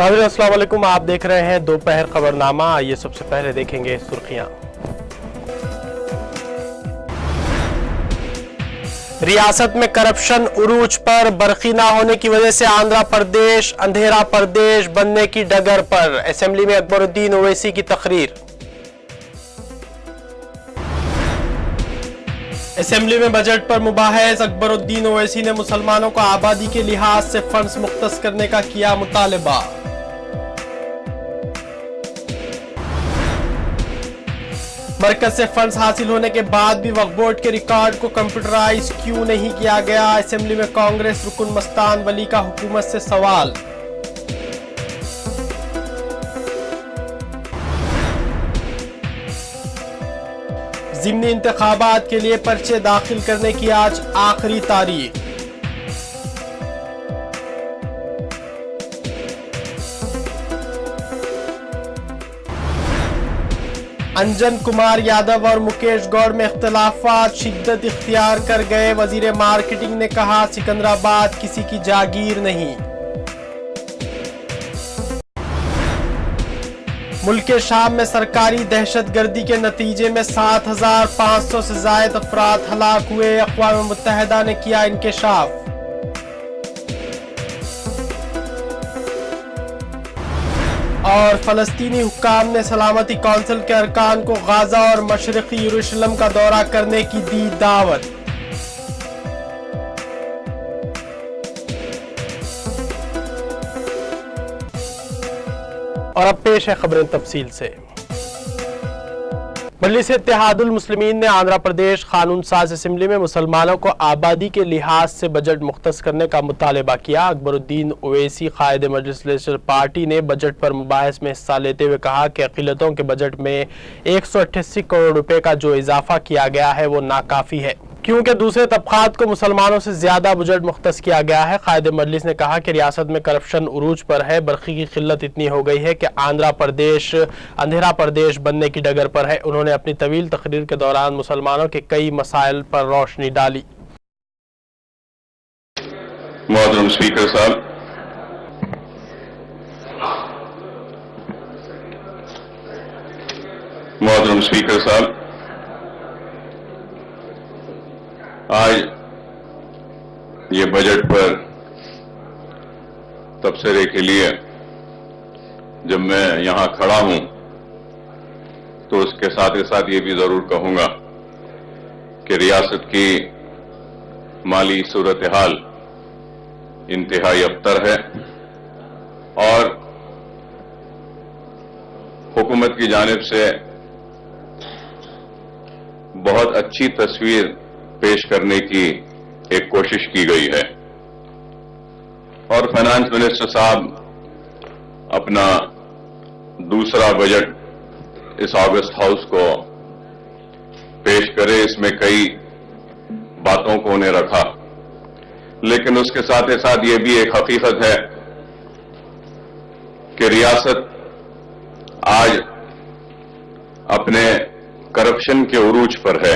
ناظرین السلام علیکم، آپ دیکھ رہے ہیں دوپہر خبرنامہ۔ آئیے سب سے پہلے دیکھیں گے سرخیاں۔ ریاست میں کرپشن عروج پر، برقی نہ ہونے کی وجہ سے آندھرا پردیش اندھیرا پردیش بننے کی ڈگر پر۔ اسمبلی میں اکبر الدین اویسی کی تقریر۔ اسمبلی میں بجٹ پر مباحث، اکبر الدین اویسی نے مسلمانوں کو آبادی کے لحاظ سے فنڈز مختص کرنے کا کیا مطالبہ۔ مرکز سے فنڈز حاصل ہونے کے بعد بھی وقف بورڈ کے ریکارڈ کو کمپیوٹرائز کیوں نہیں کیا گیا؟ اسمبلی میں کانگریس رکن مستان ولی کا حکومت سے سوال۔ ضمنی انتخابات کے لیے پرچے داخل کرنے کی آج آخری تاریخ۔ انجن کمار یادو اور مکیش گوڑ میں اختلافات شدت اختیار کر گئے۔ وزیر مارکیٹنگ نے کہا سکندرآباد کسی کی جاگیر نہیں۔ ملک شام میں سرکاری دہشت گردی کے نتیجے میں 7500 سے زائد افراد ہلاک ہوئے۔ اقوام متحدہ نے کیا انکشاف۔ اور فلسطینی حکام نے سلامتی کونسل کے ارکان کو غزہ اور مشرقی یروشلم کا دورہ کرنے کی دی دعوت۔ اور اب پیش ہے خبریں تفصیل سے۔ مجلس اتحاد المسلمین نے آندھرا پردیش قانون ساز اسمبلی میں مسلمانوں کو آبادی کے لحاظ سے بجٹ مختص کرنے کا مطالبہ کیا۔ اکبر الدین اویسی قائد مجلس لیبر پارٹی نے بجٹ پر مباحث میں حصہ لیتے ہوئے کہا کہ اقلیتوں کے بجٹ میں 188 کروڑ روپے کا جو اضافہ کیا گیا ہے وہ ناکافی ہے، کیونکہ دوسرے طبقات کو مسلمانوں سے زیادہ بجٹ مختص کیا گیا ہے۔ قائد مجلس نے کہا کہ ریاست میں کرپشن عروج پر ہے، برقی کی قلت اتنی ہو گئی ہے کہ آندھرا پردیش اندھیرا پردیش بننے کی ڈگر پر ہے۔ انہوں نے اپنی طویل تقریر کے دوران مسلمانوں کے کئی مسائل پر روشنی ڈالی۔ محترم اسپیکر صاحب، محترم اسپیکر صاحب، آج یہ بجٹ پر تبصرے کے لیے جب میں یہاں کھڑا ہوں تو اس کے ساتھ ہی ساتھ یہ بھی ضرور کہوں گا کہ ریاست کی مالی صورتحال انتہائی ابتر ہے اور حکومت کی جانب سے بہت اچھی تصویر پیش کرنے کی ایک کوشش کی گئی ہے، اور فائنانس منسٹر صاحب اپنا دوسرا بجٹ اس آگسٹ ہاؤس کو پیش کرے، اس میں کئی باتوں کو انہیں رکھا، لیکن اس کے ساتھ ساتھ یہ بھی ایک حقیقت ہے کہ ریاست آج اپنے کرپشن کے عروج پر ہے۔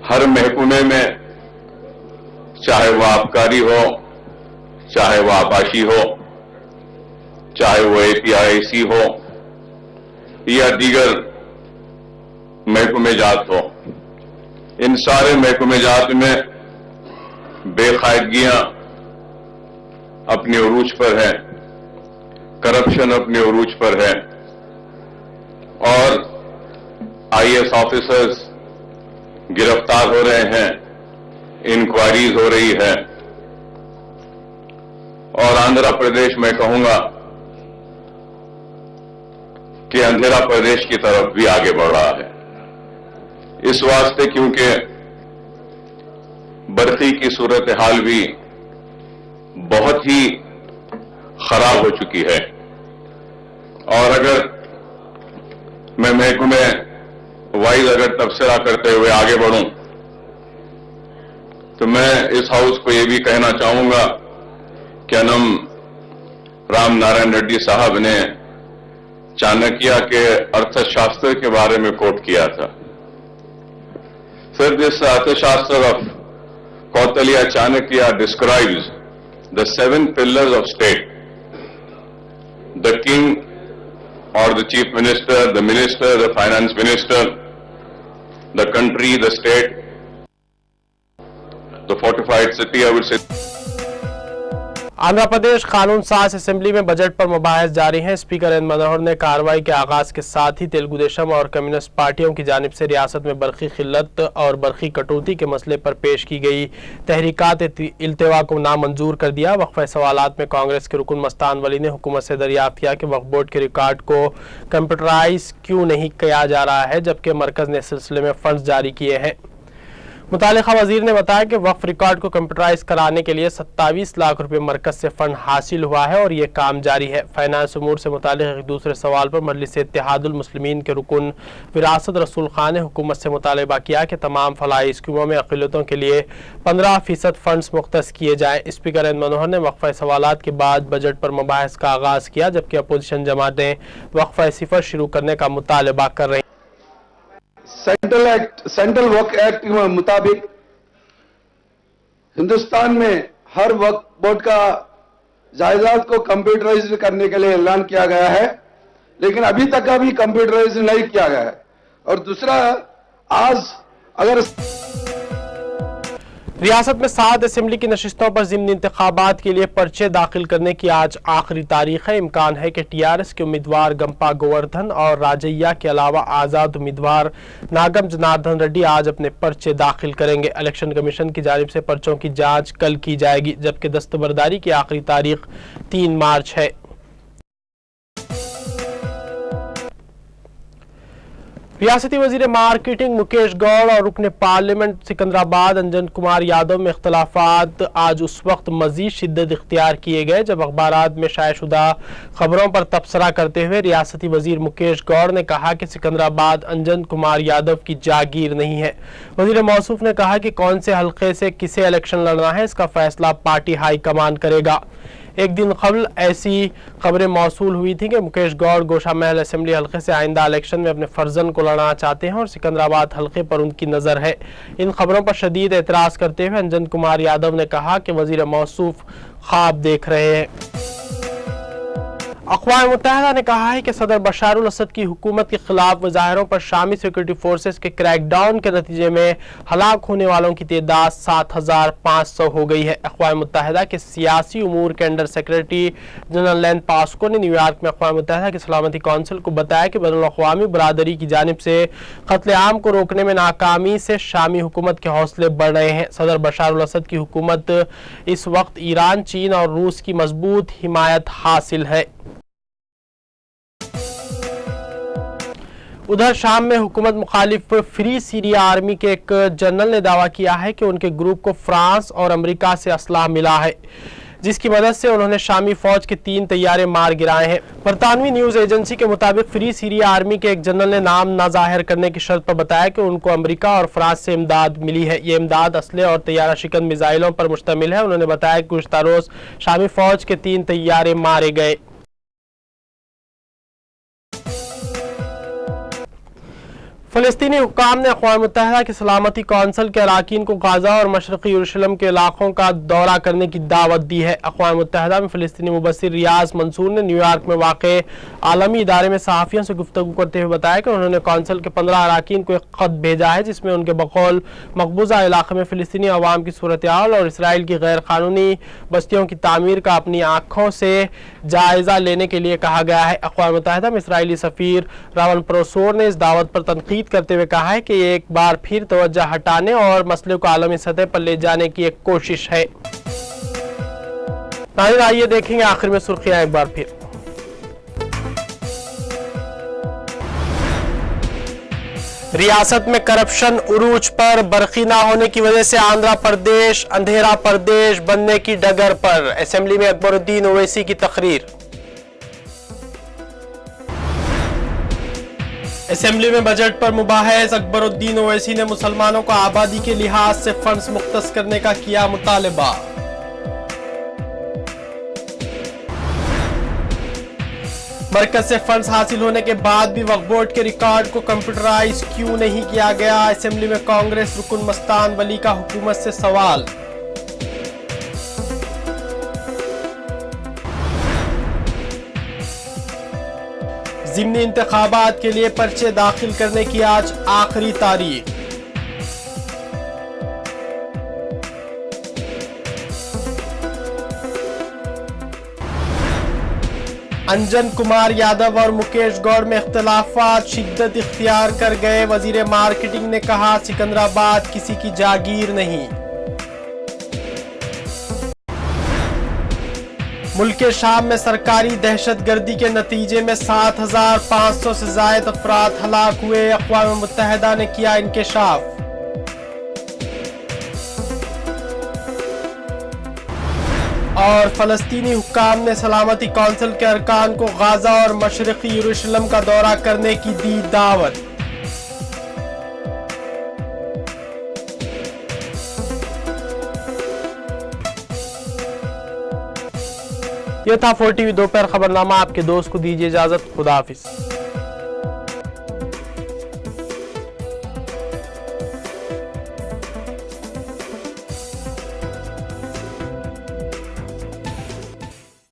ہر محکمے میں، چاہے وہ آبکاری ہو، چاہے وہ آباشی ہو، چاہے وہ APIC ہو یا دیگر محکمے جات ہو، ان سارے محکمے جات میں بے قاعدگیاں اپنے عروج پر ہے، کرپشن اپنے عروج پر ہے، اور IAS آفیسرز گرفتار ہو رہے ہیں، انکوائریز ہو رہی ہے، اور آندھرا پردیش میں کہوں گا کہ اندھیرا پردیش کی طرف بھی آگے بڑھ رہا ہے، اس واسطے کیونکہ برقی کی صورتحال بھی بہت ہی خراب ہو چکی ہے۔ اور اگر میں محکمے وائز اگر تبصرہ کرتے ہوئے آگے بڑھوں تو میں اس ہاؤس کو یہ بھی کہنا چاہوں گا کہ انم رام نارائن ریڈی صاحب نے چانکیہ کے ارتھ شاستر کے بارے میں کوٹ کیا تھا۔ Sir, this Arthashastra of Kautilya Chanakya describes the 7 pillars of state the king or the chief minister, the minister, the finance minister, the country, the state, the fortified city, I would say. Andhra Pradesh कानून साज assembly में budget पर मुबाहिस जारी हैं। Speaker N मनोहर ने कार्रवाई के आगाज के साथ ही तेलुगु देशम और कम्युनिस्ट पार्टियों की जानिब से रियासत में बरकी खिल्लत और बरकी कटौती के मसले पर पेश की गई तहरीकात इल्तिवा को नामंजूर कर दिया। वक्फे सवालात में कांग्रेस के रुकन मस्तान वली ने हुकूमत से दरियाफ्त किया कि वक्फ बोर्ड के रिकॉर्ड को कंप्यूटराइज क्यों नहीं किया जा रहा है, जबकि मरकज ने इस सिलसिले में फंड्स जारी किए हैं। मुतालिका वजीर ने बताया कि वक्फ रिकॉर्ड को कंप्यूटराइज कराने के लिए 27 लाख रुपए मरकज से फंड हासिल हुआ है और ये काम जारी है। फाइनेंस उमूर से मुतालिक एक दूसरे सवाल पर मजलिस इत्तेहादुल मुस्लिमीन के रुकन विरासत रसूल खान ने हुकूमत से मुतालबा किया कि तमाम फलाही स्कीमों में अक़लियतों के लिए 15% फंड्स मुख्तस किए जाएँ। स्पीकर एन मनोहर ने वक्फा सवालात के बाद बजट पर मुबाहिस का आगाज़ किया, जबकि अपोजिशन जमातें वक्फा सिफर शुरू करने का मुतालबा कर रही। सेंट्रल वक्फ एक्ट के मुताबिक हिंदुस्तान में हर वक्फ बोर्ड का जायदाद को कंप्यूटराइज करने के लिए ऐलान किया गया है, लेकिन अभी तक का भी कंप्यूटराइज नहीं किया गया है। और दूसरा, आज अगर रियासत में 7 असेंबली की नशिस्तों पर ज़िम्न इंतखाबात के लिए पर्चे दाखिल करने की आज आखिरी तारीख है। इम्कान है कि टीआरएस के उम्मीदवार गंपा गोवर्धन और राजैया के अलावा आज़ाद उम्मीदवार नागम जनार्दन रेड्डी आज अपने पर्चे दाखिल करेंगे। इलेक्शन कमीशन की जानिब से पर्चों की जांच कल की जाएगी, जबकि दस्तबरदारी की आखिरी तारीख 3 मार्च है। रियासती वजीर मार्केटिंग मुकेश गौड़ और रुकन पार्लियामेंट सिकंदराबाद अंजन कुमार यादव में इख्तलाफात आज उस वक्त मजीद शिद्दत इख्तियार किए गए जब अखबारात में शायशुदा खबरों पर तबसरा करते हुए रियासती वजीर मुकेश गौड़ ने कहा कि सिकंदराबाद अंजन कुमार यादव की जागीर नहीं है। वजीर मौसूफ ने कहा कि कौन से हल्के से किसे इलेक्शन लड़ना है, इसका फैसला पार्टी हाई कमान करेगा। एक दिन कबल ऐसी खबरें मौसूल हुई थी कि मुकेश गौड़ गोशा महल असेंबली हल्के से आइंदा इलेक्शन में अपने फर्जन को लड़ना चाहते हैं और सिकंदराबाद हल्के पर उनकी नज़र है। इन खबरों पर शदीद एतराज़ करते हुए अंजन कुमार यादव ने कहा कि वजीर मौसूफ ख्वाब देख रहे हैं। अक़वाम मुत्तहिदा ने कहा है कि सदर बशारुल असद की हुकूमत के खिलाफ मुजाहिरों पर शामी सिक्योरिटी फोर्सेस के क्रैकडाउन के नतीजे में हलाक होने वालों की तादाद 7500 हो गई है। अक़वाम मुत्तहिदा के सियासी उमूर के अंडर सेक्रेटरी जनरल लैन पास्को ने न्यूयॉर्क में अक़वाम मुत्तहिदा की सलामती कौंसिल को बताया कि बैनुल-अक़वामी बरादरी की जानिब से कत्ले आम को रोकने में नाकामी से शामी हुकूमत के हौसले बढ़ रहे हैं। सदर बशारुल असद की हुकूमत इस वक्त ईरान, चीन और रूस की मजबूत हिमायत हासिल है। उधर शाम में हुकूमत मुखालिफ फ्री सीरिया आर्मी के एक जनरल ने दावा किया है कि उनके ग्रुप को फ्रांस और अमेरिका से असलाह मिला है, जिसकी मदद से उन्होंने शामी फौज के 3 तैयारे मार गिराए हैं। बरतानवी न्यूज एजेंसी के मुताबिक फ्री सीरिया आर्मी के एक जनरल ने नाम ना जाहिर करने की शर्त पर बताया कि उनको अमेरिका और फ्रांस से इमदाद मिली है। ये इमदाद असले और तैयारा शिकन मिसाइलों पर मुश्तमिल है। उन्होंने बताया कि गुज़श्ता रोज शामी फौज के 3 तैयारे मारे गए। फ़लस्तीनी हुक्काम ने अक़वाम मुत्तहिदा की सलामती कौंसिल के अरकान को गाज़ा और मशरक़ी यरूशलेम के इलाकों का दौरा करने की दावत दी है। अक़वाम मुत्तहिदा में फ़लस्तीनी मुबस्सिर रियाज मंसूर ने न्यूयॉर्क में वाक़े आलमी इदारे में सहाफ़ियों से गुफ्तगू करते हुए बताया कि उन्होंने कौंसिल के 15 अरकान को एक ख़त भेजा है, जिसमें उनके बकौल मकबूजा इलाक़े में फ़लस्तीनी अवाम की सूरत हाल और इसराइल की गैर क़ानूनी बस्तियों की तामीर का अपनी आँखों से जायज़ा लेने के लिए कहा गया है। अक़वाम मुत्तहिदा में इसराइली सफ़ीर रावल प्रोसोर ने इस दावत पर तनक़ीद करते हुए कहा है कि ये एक बार फिर तवज्जो हटाने और मसले को आलमी सतह पर ले जाने की एक कोशिश है। नाज़रीन, आइए देखेंगे आखिर में सुर्खियां एक बार फिर। रियासत में करप्शन उरूज पर, बरकी ना होने की वजह से आंध्र प्रदेश अंधेरा प्रदेश बनने की डगर पर। असेंबली में अकबरुद्दीन ओवैसी की तकरीर। असेंबली में बजट पर मुबाहिस अकबरुद्दीन ओवैसी ने मुसलमानों को आबादी के लिहाज से फंड्स मुख्तस करने का किया मुतालबा। मरकज से फंड्स हासिल होने के बाद भी वक्फ बोर्ड के रिकॉर्ड को कंप्यूटराइज क्यों नहीं किया गया? असेंबली में कांग्रेस रुकन मस्तान वली का हुकूमत से सवाल। ضمنی انتخابات کے لیے پرچے داخل کرنے کی آج آخری تاریخ۔ انجن کمار یادو اور مکیش گوڑ میں اختلافات شدت اختیار کر گئے۔ وزیر مارکیٹنگ نے کہا سکندرآباد کسی کی جاگیر نہیں۔ ملک شام میں سرکاری دہشت گردی کے نتیجے میں 7500 سے زائد افراد ہلاک ہوئے۔ اقوام متحدہ نے کیا انکشاف۔ اور فلسطینی حکام نے سلامتی کونسل کے ارکان کو غزہ اور مشرقی یروشلم کا دورہ کرنے کی دی دعوت۔ یہ تھا 4 ٹی وی دوپہر خبرنامہ۔ آپ کے دوست کو دیجیے اجازت۔ خدا حافظ۔